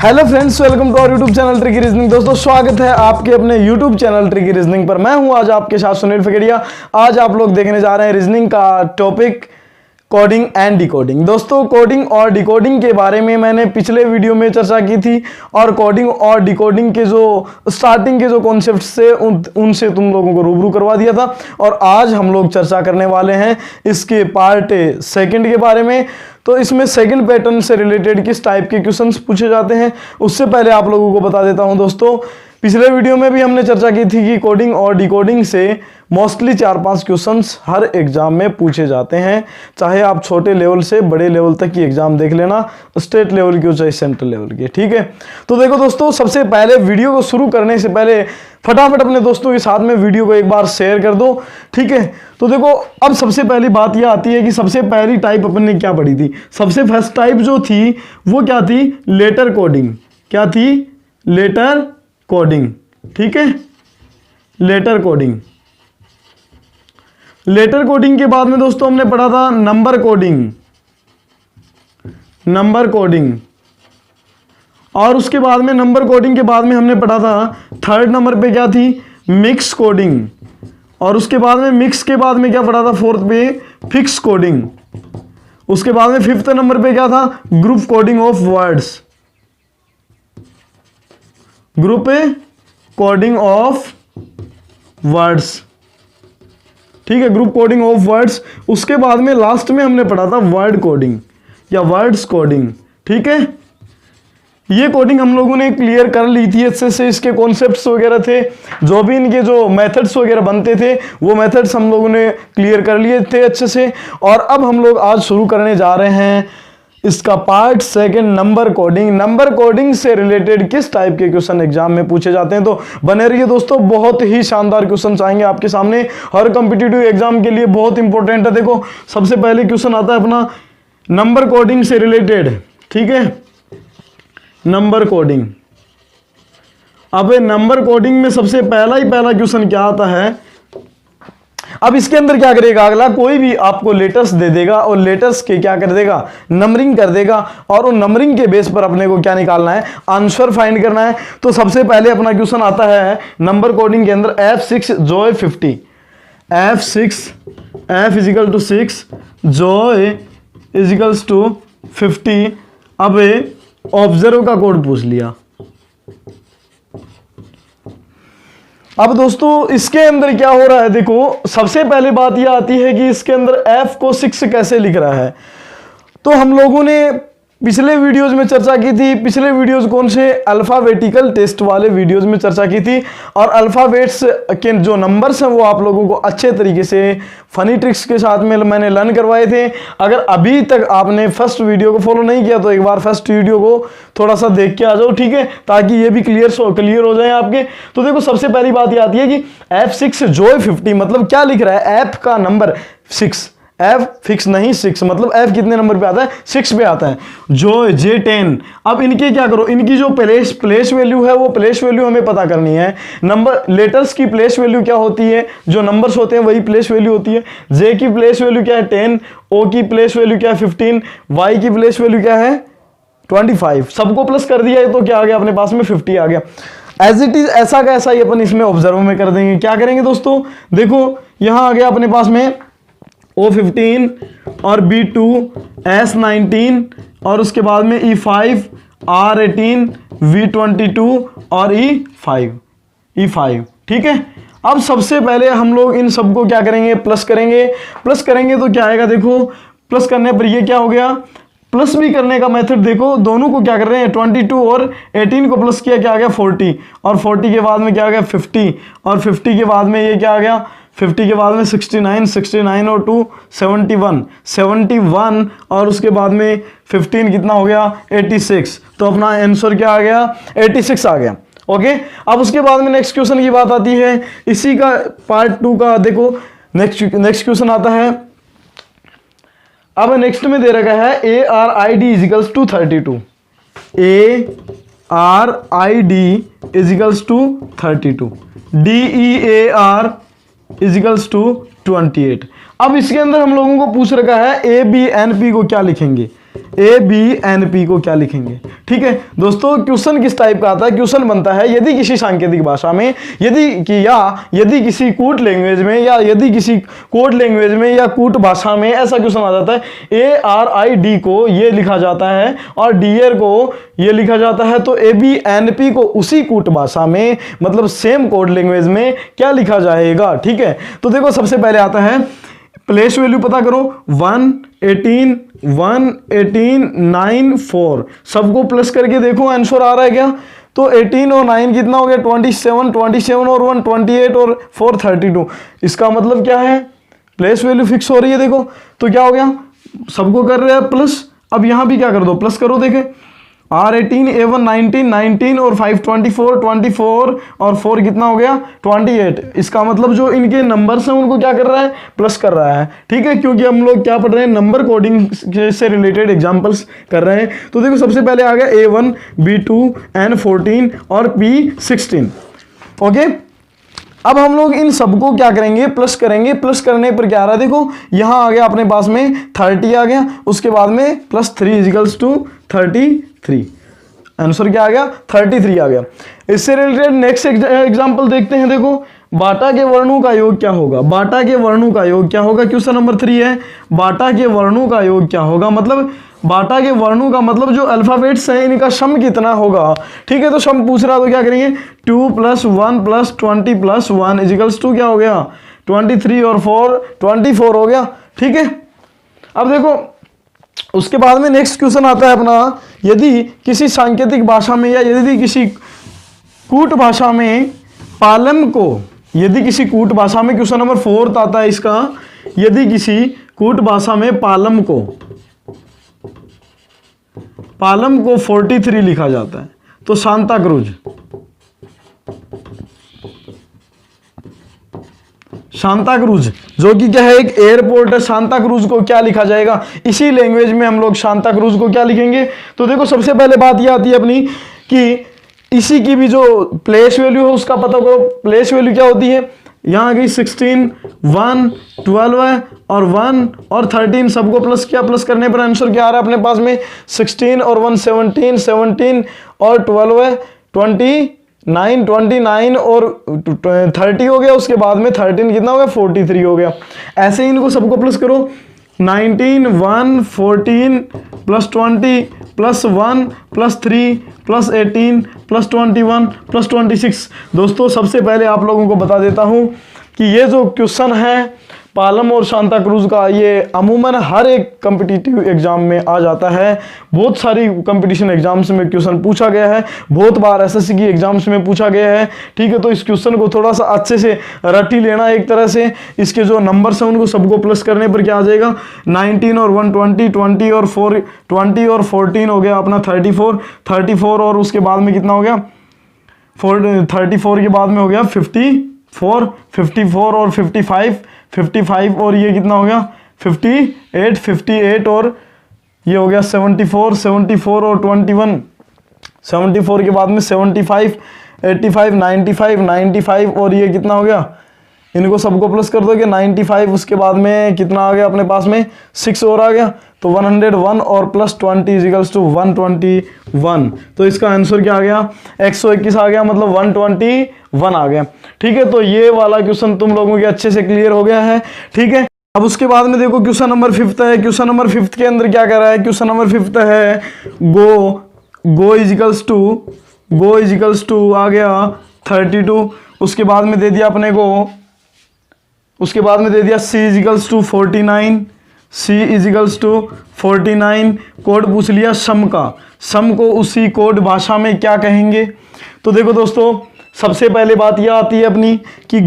Hello friends, welcome to our YouTube channel tricky reasoning. दोस्तों स्वागत है आपके अपने यूट्यूब चैनल ट्रिकी रीजनिंग पर। मैं हूं आज आपके साथ सुनील फकेड़िया। आज आप लोग देखने जा रहे हैं रीजनिंग का टॉपिक कोडिंग एंड डिकोडिंग। दोस्तों कोडिंग और डिकोडिंग के बारे में मैंने पिछले वीडियो में चर्चा की थी और कोडिंग और डिकोडिंग के जो स्टार्टिंग के जो कॉन्सेप्ट्स थे उनसे तुम लोगों को रूबरू करवा दिया था। और आज हम लोग चर्चा करने वाले हैं इसके पार्ट सेकंड के बारे में। तो इसमें सेकंड पैटर्न से रिलेटेड किस टाइप के क्वेश्चंस पूछे जाते हैं उससे पहले आप लोगों को बता देता हूं। दोस्तों पिछले वीडियो में भी हमने चर्चा की थी कि कोडिंग और डिकोडिंग से मोस्टली 4-5 क्वेश्चंस हर एग्जाम में पूछे जाते हैं, चाहे आप छोटे लेवल से बड़े लेवल तक की एग्जाम देख लेना, स्टेट लेवल की हो चाहे सेंट्रल लेवल की। ठीक है, तो देखो दोस्तों, सबसे पहले वीडियो को शुरू करने से पहले फटाफट अपने दोस्तों के साथ में वीडियो को एक बार शेयर कर दो। ठीक है, तो देखो अब सबसे पहली बात यह आती है कि सबसे पहली टाइप अपन ने क्या पढ़ी थी। सबसे फर्स्ट टाइप जो थी वो क्या थी? Letter coding. क्या थी? Letter coding. ठीक है, लेटर कोडिंग। लेटर कोडिंग के बाद में दोस्तों हमने पढ़ा था नंबर कोडिंग। नंबर कोडिंग, और उसके बाद में नंबर कोडिंग के बाद में हमने पढ़ा था थर्ड नंबर पे क्या थी? Mix coding. और उसके बाद में मिक्स के बाद में क्या पढ़ा था? फोर्थ पे फिक्स कोडिंग। उसके बाद में फिफ्थ नंबर पे क्या था? Group coding of words. Group coding of words. ठीक है, ग्रुप कोडिंग ऑफ वर्ड्स। उसके बाद में लास्ट में हमने पढ़ा था वर्ड कोडिंग या वर्ड्स कोडिंग। ठीक है, ये कोडिंग हम लोगों ने क्लियर कर ली थी अच्छे से। इसके कॉन्सेप्ट्स वगैरह थे, जो भी इनके जो मेथड्स वगैरह बनते थे वो मेथड्स हम लोगों ने क्लियर कर लिए थे अच्छे से। और अब हम लोग आज शुरू करने जा रहे हैं इसका part second, number coding. Number coding से रिलेटेड किस टाइप के क्वेश्चन एग्जाम में पूछे जाते हैं, तो बने रहिए दोस्तों। बहुत ही शानदार क्वेश्चन आएंगे आपके सामने, हर कॉम्पिटिटिव एग्जाम के लिए बहुत इंपॉर्टेंट है। देखो सबसे पहले क्वेश्चन आता है अपना नंबर कोडिंग से रिलेटेड। ठीक है, नंबर कोडिंग। अब नंबर कोडिंग में सबसे पहला क्वेश्चन क्या आता है? अब इसके अंदर क्या करेगा अगला, कोई भी आपको लेटर्स दे देगा और लेटर्स के क्या कर देगा? नंबरिंग कर देगा। और उन नंबरिंग के बेस पर अपने को क्या निकालना है? आंसर फाइंड करना है। तो सबसे पहले अपना क्वेश्चन आता है नंबर कोडिंग के अंदर F6 joy 50। F6 F is equal to 6 joy is equals to 50। अब ऑब्जर्व का कोड पूछ लिया। अब दोस्तों इसके अंदर क्या हो रहा है? देखो सबसे पहले बात यह आती है कि इसके अंदर F को 6 कैसे लिख रहा है। तो हम लोगों ने पिछले वीडियोस में चर्चा की थी। पिछले वीडियोस कौन से? अल्फाबेटिकल टेस्ट वाले वीडियोस में चर्चा की थी। और अल्फाबेट्स के जो नंबर्स हैं वो आप लोगों को अच्छे तरीके से फनी ट्रिक्स के साथ में मैंने लर्न करवाए थे। अगर अभी तक आपने फर्स्ट वीडियो को फॉलो नहीं किया तो एक बार फर्स्ट वीडियो को थोड़ा सा देख के आ जाओ। ठीक है, ताकि ये भी क्लियर हो जाए आपके। तो देखो सबसे पहली बात ये आती है कि F6 जोय 50 मतलब क्या लिख रहा है? F का नंबर 6। F फिक्स नहीं 6, मतलब F कितने नंबर पे आता है? 6 पे आता है। जो J10। अब इनके क्या करो, इनकी जो प्लेस वैल्यू है वो प्लेस वैल्यू हमें पता करनी है। नंबर लेटर्स की प्लेस वैल्यू क्या होती है? जो नंबर्स होते हैं वही प्लेस वैल्यू होती है। J की प्लेस वैल्यू क्या है? 10। O की प्लेस वैल्यू क्या है? 15। Y की प्लेस वैल्यू क्या है? 25। सबको प्लस कर दिया है तो क्या आ गया अपने पास में? 50 आ गया। एज इट इज ऐसा का ऐसा ही अपन इसमें ऑब्जर्व में कर देंगे। क्या करेंगे दोस्तों? देखो यहां आ गया अपने पास में O15 और B2 S19 और उसके बाद में E5 R18 V22 और E5। ठीक है, अब सबसे पहले हम लोग इन सबको क्या करेंगे? प्लस करेंगे। प्लस करेंगे तो क्या आएगा? देखो प्लस करने पर ये क्या हो गया? प्लस भी करने का मेथड देखो, दोनों को क्या कर रहे हैं? 22 और 18 को प्लस किया, क्या आ गया? 40। और 40 के बाद में क्या आ गया? 50। और 50 के बाद में ये क्या आ गया? 50 के बाद में 69 और 2 71 और उसके बाद में 15 कितना हो गया? 86। तो अपना आंसर क्या आ गया? 86 आ गया। ओके, अब उसके बाद में नेक्स्ट क्वेश्चन की बात आती है। इसी का पार्ट 2 का देखो नेक्स्ट क्वेश्चन आता है। अब नेक्स्ट में दे रखा है ARID is equals to 32। ARID is equals to 32। DEAR is equals to 28। अब इसके अंदर हम लोगों को पूछ रखा है ABNP को क्या लिखेंगे? ए बी एन पी को क्या लिखेंगे। ठीक है दोस्तों, क्वेश्चन किस टाइप का आता है, क्वेश्चन बनता है यदि किसी सांकेतिक भाषा में, यदि किसी कूट लैंग्वेज में, या यदि किसी कोड लैंग्वेज में या कूट भाषा में ऐसा क्वेश्चन आ जाता है, ए आर आई डी को ये लिखा जाता है और डी एर को ये लिखा जाता है, तो ए बी एन पी को उसी कूट भाषा में, मतलब सेम कोड लैंग्वेज में क्या लिखा जाएगा। ठीक है, तो देखो सबसे पहले आता है प्लेस वैल्यू पता करो, 118 9 4, सबको प्लस करके देखो आंसर आ रहा है क्या। तो 18 और 9 कितना हो गया, 27, 27 और 1 28 और 4 32। इसका मतलब क्या है, प्लेस वैल्यू फिक्स हो रही है। देखो तो क्या हो गया, सबको कर रहे हैं प्लस, अब यहां भी क्या कर दो प्लस करो। देखे R18 A1 19 19 और 5 24 24 और 4 कितना हो गया 28। इसका मतलब जो इनके नंबर्स हैं उनको क्या कर रहा है, प्लस कर रहा है। ठीक है, क्योंकि हम लोग क्या पढ़ रहे हैं, नंबर कोडिंग से रिलेटेड एग्जांपल्स कर रहे हैं। तो देखो सबसे पहले आ गया A1 B2 N14 और P16। ओके, अब हम लोग इन सबको क्या करेंगे, प्लस करेंगे। प्लस करने पर क्या आ रहा है, देखो यहां आ गया अपने पास में 30 आ गया, उसके बाद में +3 = 33। आंसर क्या आ गया, 33 आ गया। इससे रिलेटेड नेक्स्ट एग्जांपल देखते हैं। देखो बाटा के वर्णों का योग क्या होगा, बाटा के वर्णों का योग क्या होगा, क्वेश्चन नंबर 3 है, बाटा के वर्णों का योग क्या होगा, मतलब बाटा के वर्णों का मतलब जो अल्फाबेट्स हैं इनका सम कितना होगा। ठीक है, तो सम पूछ रहा तो क्या करेंगे, 2 + 1 + 20 + 1 = क्या हो गया 23 और 4 24 हो गया। ठीक है, अब देखो उसके बाद में नेक्स्ट क्वेश्चन आता है अपना, यदि किसी सांकेतिक भाषा में या यदि किसी कूट भाषा में पालम को, यदि किसी कूट भाषा में, क्वेश्चन नंबर 4 आता है इसका, यदि किसी कूट भाषा में पालम को 43 लिखा जाता है, तो सांता क्रूज जो कि क्या है एक एयरपोर्ट है, सांता क्रूज को क्या लिखा जाएगा, इसी लैंग्वेज में हम लोग सांता क्रूज को क्या लिखेंगे। तो देखो सबसे पहले बात यह आती है अपनी कि इसी की भी जो प्लेस वैल्यू है उसका पता करो। प्लेस वैल्यू क्या होती है, यहां आ गई 16 1 12 है और 1 और 13, सबको प्लस किया, प्लस करने पर आंसर क्या आ रहा है अपने पास में 16 और 1 17 17 और 12 है 29 और 30 हो गया, उसके बाद में 13 कितना हो गया 43 हो गया। ऐसे ही इनको सबको प्लस करो, 19 1 14 + 20 + 1 + 3 + 18 + 21 + 26। दोस्तों सबसे पहले आप लोगों को बता देता हूं कि ये जो क्वेश्चन है पालम और सांता क्रूज का, ये अमूमन हर एक कम्पिटिटिव एग्जाम में आ जाता है। बहुत सारी कंपटीशन एग्जाम्स में क्वेश्चन पूछा गया है, बहुत बार एसएससी की एग्जाम्स में पूछा गया है। ठीक है, तो इस क्वेश्चन को थोड़ा सा अच्छे से रट ही लेना एक तरह से। इसके जो नंबर्स हैं उनको सबको प्लस करने पर क्या आ जाएगा, 19 और 1 20 20 और 4 20 और 14 हो गया अपना 34 और उसके बाद में कितना हो गया 34 के बाद में हो गया 54 और 55 और ये कितना हो गया 58 और ये हो गया 74 और 21, 74 के बाद में 75 85 95 और ये कितना हो गया, इनको सबको प्लस कर दोगे 95, उसके बाद में कितना आ गया अपने पास में 6 और आ गया, तो 101 और +20 = 121। तो इसका आंसर क्या आ गया 121 आ गया, मतलब 121 आ गया। ठीक है, तो ये वाला क्वेश्चन तुम लोगों के अच्छे से क्लियर हो गया है। ठीक है, अब उसके बाद में देखो क्वेश्चन नंबर 5 है। क्वेश्चन नंबर 5 के अंदर क्या कर रहा है, क्वेश्चन नंबर 5 है गो इजिकल्स टू आ गया 32, उसके बाद में दे दिया अपने को, उसके बाद में दे दिया C = 49, कोड पूछ लिया सम का, सम को उसी कोड भाषा में क्या कहेंगे। तो देखो दोस्तों सबसे पहले बात यह आती है अपनी कि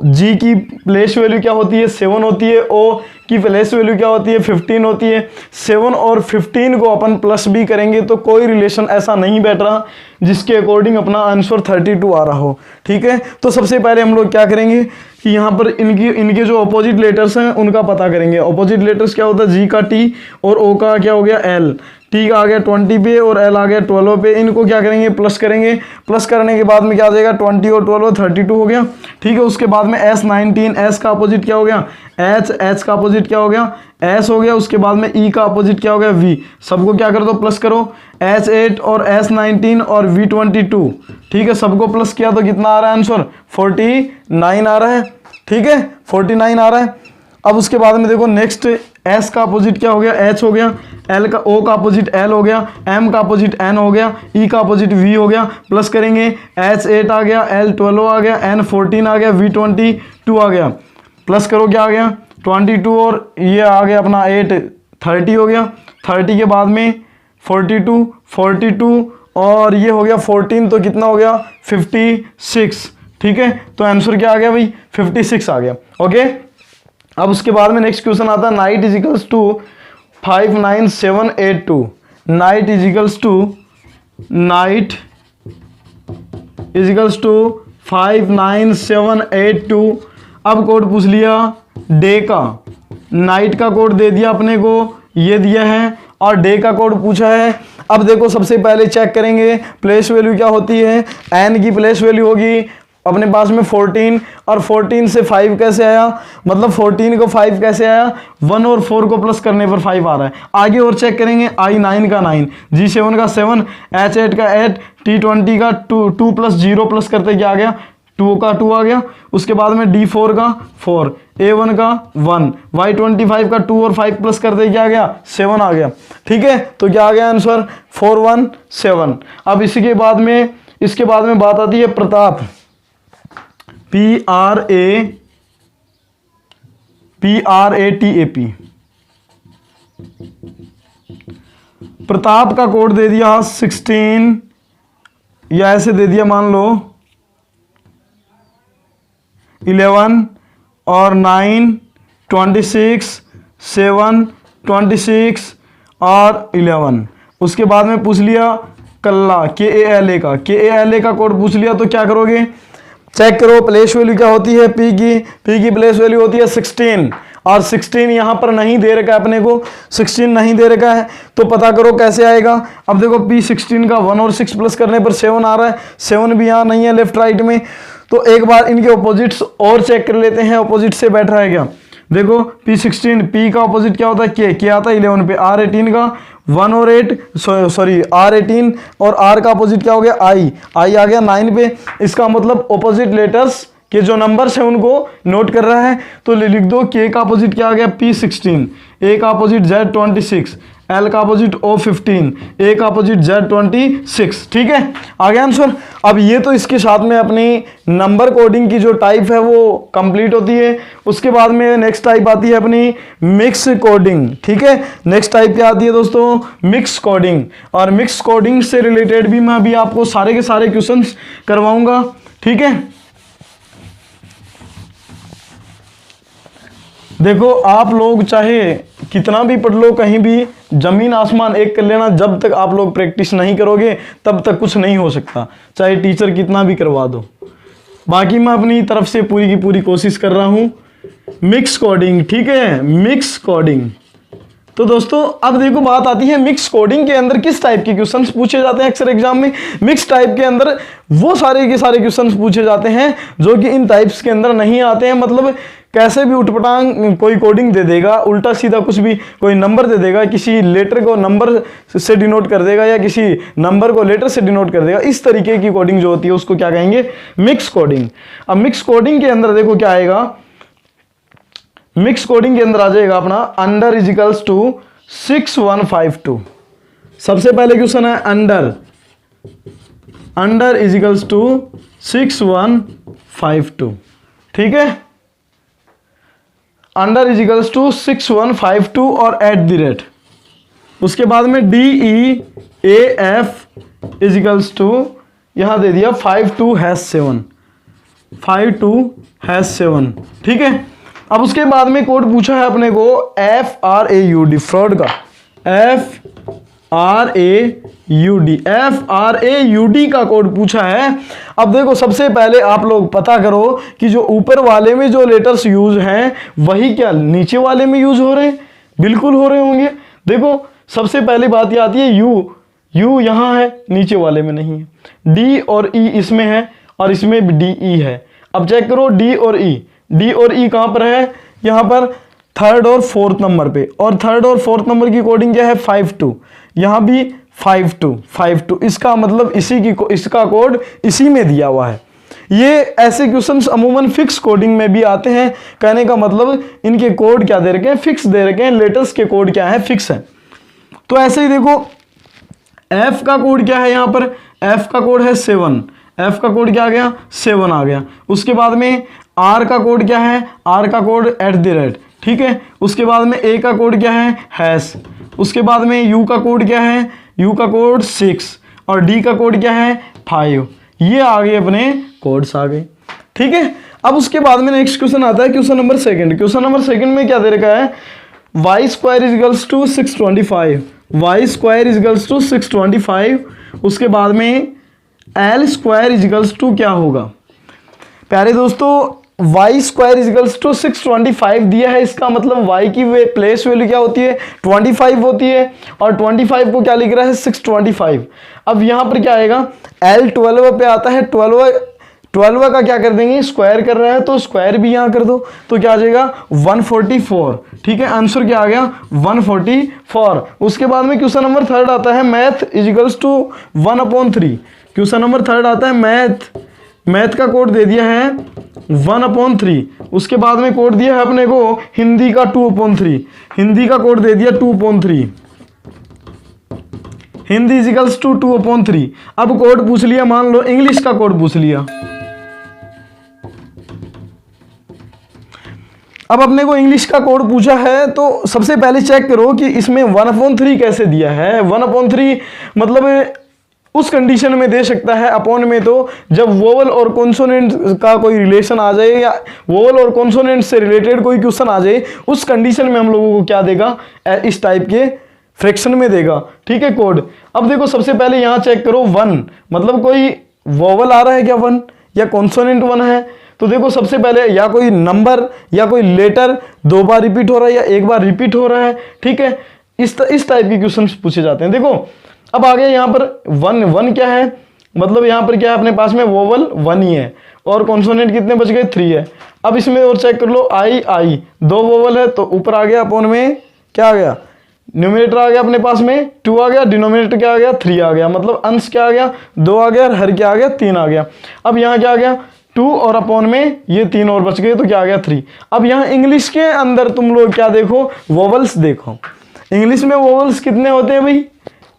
जी की प्लेस वैल्यू क्या होती है 7 होती है, ओ की प्लेस वैल्यू क्या होती है 15 होती है। 7 और 15 को अपन प्लस भी करेंगे तो कोई रिलेशन ऐसा नहीं बैठ रहा जिसके अकॉर्डिंग अपना आंसर 32 आ रहा हो। ठीक है, तो सबसे पहले हम लोग क्या करेंगे कि यहाँ पर इनके जो अपोजिट लेटर्स हैं उनका पता करेंगे। अपोजिट लेटर्स क्या होता है, जी का टी और ओ का क्या हो गया एल, टी आ गया 20 पे और एल आ गया 12 पे, इनको क्या करेंगे प्लस करेंगे। प्लस करने के बाद में क्या आ जाएगा 20 और 12 32 हो गया। ठीक है, उसके बाद में S 19, एस का अपोजिट क्या हो गया एच, एच का अपोजिट क्या हो गया S हो गया, उसके बाद में E का अपोजिट क्या हो गया V, सबको क्या कर दो प्लस करो, S8 और S19 और V22, ठीक है, सबको प्लस किया तो कितना आ रहा है आंसर 49 आ रहा है, ठीक है 49 आ रहा है। अब उसके बाद में देखो नेक्स्ट S का अपोजिट क्या हो गया H हो गया, L का O का अपोजिट L हो गया, M का अपोजिट N हो गया, E का अपोजिट V हो गया, प्लस करेंगे H8 आ गया, L12 आ गया, N14 आ गया, V22 आ गया, प्लस करो क्या आ गया 22 और ये आ गया अपना 8 30 हो गया, 30 के बाद में 42 और ये हो गया 14 तो कितना हो गया 56, ठीक है, तो आंसर क्या आ गया भाई 56 आ गया। ओके, अब उसके बाद में नेक्स्ट क्वेश्चन आता है night is equals to 59782, night is equals to 59782। अब कोड पूछ लिया डे का, नाइट का कोड दे दिया अपने को, ये दिया है, और डे का कोड पूछा है। अब देखो सबसे पहले चेक करेंगे प्लेस वैल्यू क्या होती है, एन की प्लेस वैल्यू होगी अपने पास में 14, और 14 से 5 कैसे आया, मतलब 14 को 5 कैसे आया, 1 और 4 को प्लस करने पर 5 आ रहा है। आगे और चेक करेंगे I9 का 9, G7 का 7, H8 का 8, T20 का 2 प्लस 0 प्लस करते क्या आ गया 2 का 2 आ गया, उसके बाद में D4 का 4, A1 का 1, Y25 का 2 और 5 प्लस करते क्या आ गया 7 आ गया, ठीक है, तो क्या आ गया आंसर 417। अब इसके बाद में बात आती है प्रताप, PRATAP, प्रताप का कोड दे दिया 16 या ऐसे दे दिया मान लो 11 और 9 26 7 26 और 11। उसके बाद में पूछ लिया कल्ला KALA का कोड पूछ लिया, तो क्या करोगे चेक करो प्लेस वैल्यू क्या होती है, P की प्लेस वैल्यू होती है 16, और 16 यहाँ पर नहीं दे रखा है अपने को, 16 नहीं दे रखा है, तो पता करो कैसे आएगा। अब देखो P16 का 1 और 6 प्लस करने पर 7 आ रहा है, 7 भी यहाँ नहीं है लेफ्ट राइट में, तो एक बार इनके ऑपोजिट्स और चेक कर लेते हैं, ऑपोजिट से बैठ रहा है क्या। देखो P16, P का ऑपोजिट क्या होता है K आता है 11 पे, R18 का 1 और 8 सॉरी R18 और R का अपोजिट क्या हो गया I आ गया 9 पे। इसका मतलब ऑपोजिट लेटर्स के जो नंबर्स हैं उनको नोट कर रहा है, तो लिख दो K का अपोजिट क्या आ गया P16, A का अपोजिट Z26, L का अपोजिट O15, A का अपोजिट Z26, ठीक है, आ गया आंसर। अब ये तो इसके साथ में अपनी नंबर कोडिंग की जो टाइप है वो कंप्लीट होती है। उसके बाद में नेक्स्ट टाइप आती है अपनी मिक्स कोडिंग, ठीक है, नेक्स्ट टाइप क्या आती है दोस्तों मिक्स कोडिंग, और मिक्स कोडिंग से रिलेटेड भी मैं अभी आपको सारे के सारे क्वेश्चंस करवाऊंगा, ठीक है। देखो आप लोग चाहे कितना भी पढ़ लो, कहीं भी जमीन आसमान एक कर लेना, जब तक आप लोग प्रैक्टिस नहीं करोगे तब तक कुछ नहीं हो सकता, चाहे टीचर कितना भी करवा दो। बाकी मैं अपनी तरफ से पूरी की पूरी कोशिश कर रहा हूँ। मिक्स कोडिंग, ठीक है, मिक्स कोडिंग। तो दोस्तों अब देखो बात आती है मिक्स कोडिंग के अंदर किस टाइप के क्वेश्चंस पूछे जाते हैं अक्सर एग्जाम में। मिक्स टाइप के अंदर वो सारे के सारे क्वेश्चंस पूछे जाते हैं जो कि इन टाइप्स के अंदर नहीं आते हैं, मतलब कैसे भी उठपटांग कोई कोडिंग दे देगा, उल्टा सीधा कुछ भी, कोई नंबर दे देगा, किसी लेटर को नंबर से डिनोट कर देगा या किसी नंबर को लेटर से डिनोट कर देगा, इस तरीके की कोडिंग जो होती है उसको क्या कहेंगे मिक्स कोडिंग। अब मिक्स कोडिंग के अंदर देखो क्या आएगा, मिक्स कोडिंग के अंदर आ जाएगा अपना अंडर इज इक्वल्स टू 6152। सबसे पहले क्वेश्चन है अंडर इज इक्वल्स टू 6152, ठीक है, अंडर इज इक्वल्स टू 6152 और एट द रेट, उसके बाद में DEAF इज इक्वल्स टू यहां दे दिया 52#7, ठीक है। अब उसके बाद में कोड पूछा है अपने को FRAUD, फ्रॉड का FRAUD का कोड पूछा है। अब देखो सबसे पहले आप लोग पता करो कि जो ऊपर वाले में जो लेटर्स यूज हैं वही क्या नीचे वाले में यूज हो रहे हैं, बिल्कुल हो रहे होंगे। देखो सबसे पहली बात ये आती है यू यहां है, नीचे वाले में नहीं है, D और E इसमें है और इसमें भी DE है। अब चेक करो D और E कहां पर है, यहां पर थर्ड और फोर्थ नंबर पे, और थर्ड और फोर्थ नंबर की कोडिंग क्या है 52, यहाँ भी 52 इसका मतलब इसका कोड इसी में दिया हुआ है। ये ऐसे क्वेश्चंस अमूमन फिक्स कोडिंग में भी आते हैं, कहने का मतलब इनके कोड क्या दे रखे हैं, फिक्स दे रखे हैं, लेटर्स के कोड क्या है, फिक्स है। तो ऐसे ही देखो एफ का कोड क्या है, यहाँ पर एफ का कोड है 7, एफ का कोड क्या आ गया 7 आ गया। उसके बाद में आर का कोड क्या है, आर का कोड @ ठीक है। उसके बाद में ए का कोड क्या है हैश। उसके बाद में यू का कोड क्या है, यू का कोड 6 और डी का कोड क्या है 5। ये आ गए अपने कोड्स आ गए, ठीक है। अब उसके बाद में नेक्स्ट क्वेश्चन आता है question number second. Question number second में क्या दे रखा है, y² = 625, y² = 625। उसके बाद में l² = क्या होगा प्यारे दोस्तों, y² = 625 दिया है, इसका मतलब y की प्लेस वैल्यू क्या होती है 25 होती है, और 25 को क्या लिख रहा है 625। अब यहाँ पर क्या आएगा, l12 पे आता है, 12 का क्या कर देंगे, स्क्वायर कर रहा है तो स्क्वायर भी यहाँ कर दो, तो क्या आ जाएगा 144, ठीक है। आंसर क्या आ गया 144। उसके बाद में क्वेश्चन नंबर थर्ड आता है मैथ = 1/3। क्वेश्चन नंबर थर्ड आता है मैथ का कोड दे दिया है 1/3। उसके बाद में कोड दिया है अपने को हिंदी का 2/3, हिंदी का कोड दे दिया 2/3, हिंदी = 2/3। अब कोड पूछ लिया, मान लो इंग्लिश का कोड पूछ लिया। अब अपने को इंग्लिश का कोड पूछा है तो सबसे पहले चेक करो कि इसमें 1/3 कैसे दिया है। 1/3 मतलब उस कंडीशन में दे सकता है अपॉन में, तो जब वोवल और कॉन्सोनेंट का कोई रिलेशन आ जाए या वोवल और कॉन्सोनेंट से रिलेटेड कोई क्वेश्चन आ जाए, उस कंडीशन में हम लोगों को क्या देगा, इस टाइप के फ्रैक्शन में देगा, ठीक है कोड। अब देखो सबसे पहले यहाँ चेक करो 1 मतलब कोई वोवल आ रहा है क्या 1 या कॉन्सोनेंट 1 है, तो देखो सबसे पहले या कोई नंबर या कोई लेटर 2 बार रिपीट हो रहा है या 1 बार रिपीट हो रहा है, ठीक है। इस टाइप के क्वेश्चन पूछे जाते हैं। देखो अब आगे यहाँ पर 1 क्या है, मतलब यहाँ पर क्या है अपने पास में वोवल 1 ही है और कॉन्सोनेंट कितने बच गए 3 है। अब इसमें और चेक कर लो आई 2 वोवल है तो ऊपर आ गया, अपॉन में क्या आ गया, न्यूमरेटर आ गया अपने पास में 2 आ गया, डिनोमिनेटर क्या आ गया 3 आ गया, मतलब अंश क्या आ गया 2 आ गया और हर क्या आ गया 3 आ गया। अब यहाँ क्या आ गया 2 और अपॉन में ये 3 और बच गए तो क्या आ गया 3। अब यहाँ इंग्लिश के अंदर तुम लोग क्या देखो, वोवल्स देखो। इंग्लिश में वोवल्स कितने होते हैं भाई,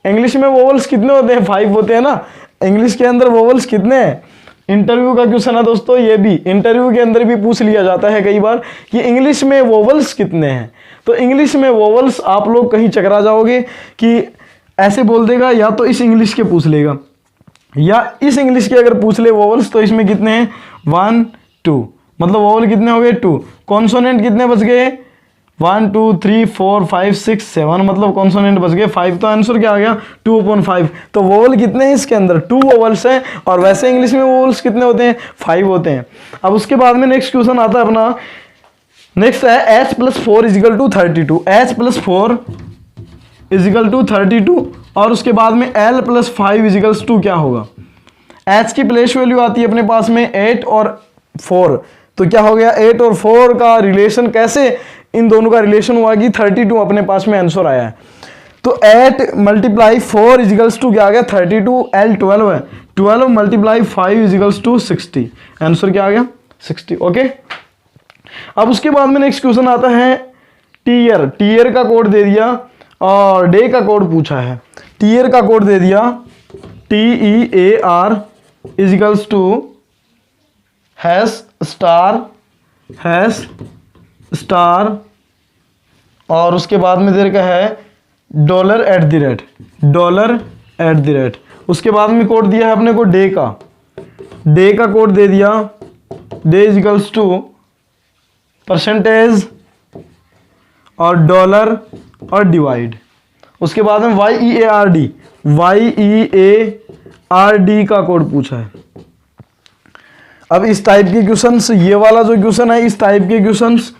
इंग्लिश में वोवल्स कितने होते हैं 5 होते हैं ना। इंग्लिश के अंदर वोवल्स कितने हैं, इंटरव्यू का क्वेश्चन है दोस्तों, ये भी इंटरव्यू के अंदर भी पूछ लिया जाता है कई बार कि इंग्लिश में वोवल्स कितने हैं। तो इंग्लिश में वोवल्स आप लोग कहीं चकरा जाओगे कि ऐसे बोल देगा, या तो इस इंग्लिश के पूछ लेगा या इस इंग्लिश के अगर पूछ ले वोवल्स तो इसमें कितने हैं 1 2, मतलब वोवल कितने हो गए 2, कॉन्सोनेंट कितने बच गए 1 2 3 4 5 6 7, मतलब कॉन्सोनेंट बच गए 5। तो आंसर क्या आ गया 2/5। तो वोवल कितने हैं इसके अंदर 2 वोवल्स हैं, और वैसे इंग्लिश में वोवल्स कितने होते हैं 5 होते हैं। अब उसके बाद में नेक्स्ट क्वेश्चन आता है अपना, नेक्स्ट है h+4 = 32, h+4 = 32, और उसके बाद में l+5 = क्या होगा। h की प्लेस वैल्यू आती है अपने पास में 8 और 4, तो क्या हो गया 8 और 4 का रिलेशन, कैसे इन दोनों का रिलेशन हुआ कि 32 अपने पास में आंसर आया है। तो 8 × 4 = क्या आ गया 32, l12 है, 12 × 5 = 60, आंसर क्या आ गया 60, ओके। अब उसके बाद में नेक्स्ट क्वेश्चन आता है टीयर का कोड दे दिया और डे का कोड पूछा है। टीयर का कोड दे दिया TEAR = ## और उसके बाद में दे रखा है $@। उसके बाद में कोड दिया है अपने को डे का कोड दे दिया, डे = % और डॉलर और डिवाइड। उसके बाद में YEARD का कोड पूछा है। अब इस टाइप के क्वेश्चंस, ये वाला जो क्वेश्चन है, इस टाइप के क्वेश्चंस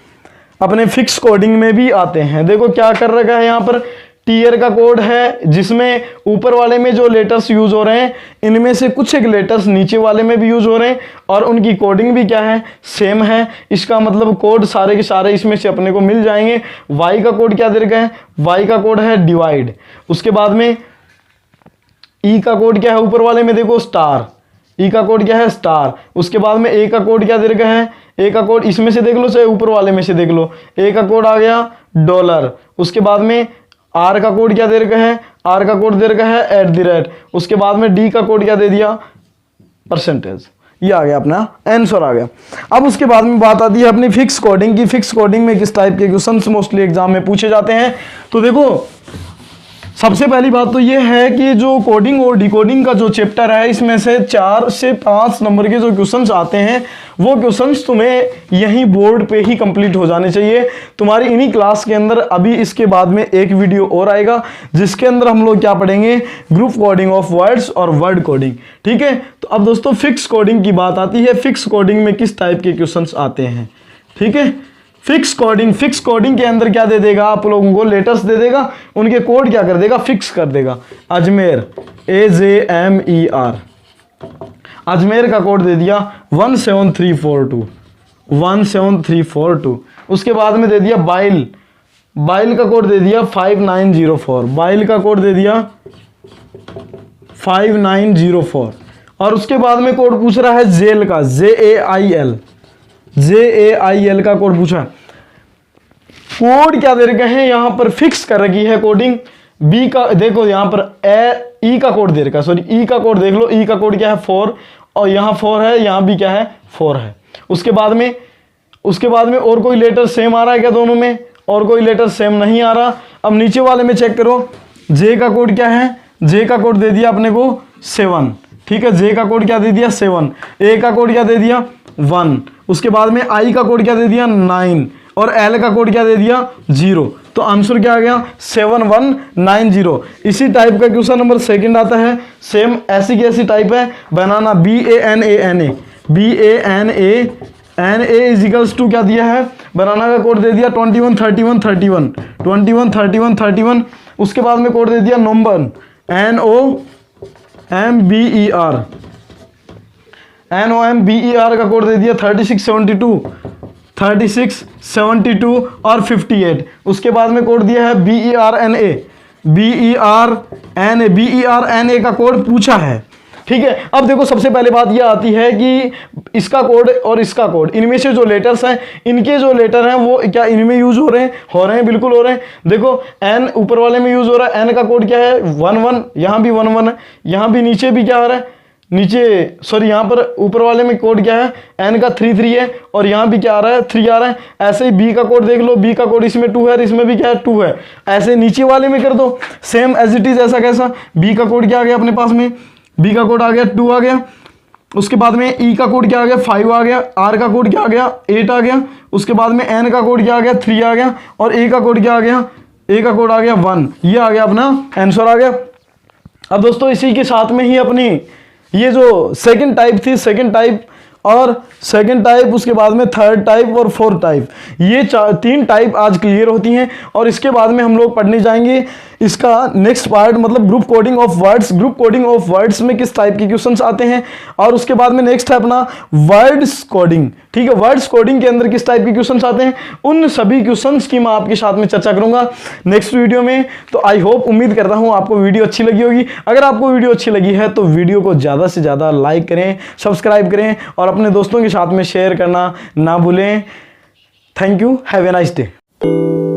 अपने फिक्स कोडिंग में भी आते हैं। देखो क्या कर रखा है यहाँ पर, टीयर का कोड है, जिसमें ऊपर वाले में जो लेटर्स यूज हो रहे हैं इनमें से कुछ एक लेटर्स नीचे वाले में भी यूज हो रहे हैं और उनकी कोडिंग भी क्या है, सेम है। इसका मतलब कोड सारे के सारे इसमें से अपने को मिल जाएंगे। वाई का कोड क्या दे रखा है, वाई का कोड है डिवाइड। उसके बाद में ई का कोड क्या है, ऊपर वाले में देखो स्टार, ई का कोड क्या है स्टार। उसके बाद में ए का कोड क्या दे रखा है, ए का कोड इसमें से देख लो चाहे ऊपर वाले में से देख लो, ए का कोड आ गया डॉलर। उसके बाद में आर का कोड क्या दे रखा है, आर का कोड दे रखा है @। उसके बाद में डी का कोड क्या दे दिया, परसेंटेज। ये आ गया अपना आंसर आ गया। अब उसके बाद में बात आती है अपनी फिक्स कोडिंग की। फिक्स कोडिंग में किस टाइप के क्वेश्चंस मोस्टली एग्जाम में पूछे जाते हैं। तो देखो सबसे पहली बात तो ये है कि जो कोडिंग और डिकोडिंग का जो चैप्टर है इसमें से 4 से 5 नंबर के जो क्वेश्चंस आते हैं वो क्वेश्चंस तुम्हें यहीं बोर्ड पे ही कंप्लीट हो जाने चाहिए। तुम्हारी इन्हीं क्लास के अंदर अभी इसके बाद में एक वीडियो और आएगा जिसके अंदर हम लोग क्या पढ़ेंगे, ग्रुप कोडिंग ऑफ वर्ड्स और वर्ड कोडिंग। ठीक है, तो अब दोस्तों फिक्स कोडिंग की बात आती है। फिक्स कोडिंग में किस टाइप के क्वेश्चंस आते हैं। ठीक है, फिक्स कोडिंग के अंदर क्या दे देगा, आप लोगों को लेटर्स दे देगा, उनके कोड क्या कर देगा, फिक्स कर देगा। अजमेर AJMER, अजमेर का कोड दे दिया 17342 17342। उसके बाद में दे दिया बाइल का कोड दे दिया 5904, बाइल का कोड दे दिया 5904। और उसके बाद में कोड पूछ रहा है जेल का, JAIL का कोड पूछा। कोड क्या दे रखे हैं, यहां पर फिक्स कर रखी है कोडिंग। बी का देखो यहां पर ई का कोड दे रखा है, सॉरी ई का कोड देख लो, ई का कोड क्या है 4 और यहां 4 है, यहां भी क्या है 4 है। उसके बाद में और कोई लेटर सेम आ रहा है क्या, दोनों में और कोई लेटर सेम नहीं आ रहा। अब नीचे वाले में चेक करो, जे का कोड क्या है, जे का कोड दे दिया अपने को 7। ठीक है, जे का कोड क्या दे दिया 7, ए का कोड क्या दे दिया 1। उसके बाद में आई का कोड क्या दे दिया 9 और एल का कोड क्या दे दिया 0। तो आंसर क्या आ गया 7190। इसी टाइप का क्वेश्चन नंबर 2 आता है, सेम ऐसी की ऐसी टाइप है, बनाना BANANA इजिकल्स टू क्या दिया है, बनाना का कोड दे दिया 213131 उसके बाद में कोड दे दिया नंबर NOMBER का कोड दे दिया 3672 और 58। उसके बाद में कोड दिया है BERNA का कोड पूछा है। ठीक है, अब देखो सबसे पहले बात यह आती है कि इसका कोड और इसका कोड, इनमें से जो लेटर्स हैं, इनके जो लेटर हैं वो क्या इनमें यूज हो रहे हैं, बिल्कुल हो रहे हैं। देखो एन ऊपर वाले में यूज हो रहा है, एन का कोड क्या है 11, यहाँ भी 11 है, यहाँ भी नीचे भी क्या हो रहा है, यहाँ पर ऊपर वाले में कोड क्या है, एन का 3 है और यहाँ भी क्या आ रहा है 3 आ रहा है। ऐसे ही बी का कोड देख लो, बी का कोड इसमें 2 है, इसमें भी क्या है 2 है। ऐसे नीचे वाले में कर दो सेम एज इट इज, ऐसा कैसा, बी का कोड क्या आ गया अपने पास में, बी का कोड आ गया 2 आ गया। उसके बाद में ई का कोड क्या आ गया 5 आ गया, आर का कोड क्या आ गया 8 आ गया। उसके बाद में एन का कोड क्या आ गया 3 आ गया और ए का कोड क्या आ गया, ए का कोड आ गया 1। ये आ गया अपना आंसर आ गया। अब दोस्तों इसी के साथ में ही अपनी ये जो सेकंड टाइप थी, सेकंड टाइप उसके बाद में थर्ड टाइप और फोर्थ टाइप, ये 3 टाइप आज क्लियर होती हैं। और इसके बाद में हम लोग पढ़ने जाएंगे इसका नेक्स्ट पार्ट, मतलब ग्रुप कोडिंग ऑफ वर्ड्स में किस टाइप के क्वेश्चंस आते हैं। और उसके बाद में नेक्स्ट है अपना वर्ड्स कोडिंग। ठीक है, वर्ड्स कोडिंग के अंदर किस टाइप के क्वेश्चंस आते हैं, उन सभी क्वेश्चंस की मैं आपके साथ में चर्चा करूंगा नेक्स्ट वीडियो में। तो आई होप, उम्मीद करता हूं आपको वीडियो अच्छी लगी होगी। अगर आपको वीडियो अच्छी लगी है तो वीडियो को ज़्यादा से ज़्यादा लाइक करें, सब्सक्राइब करें और अपने दोस्तों के साथ में शेयर करना ना भूलें। Thank you, have a nice day.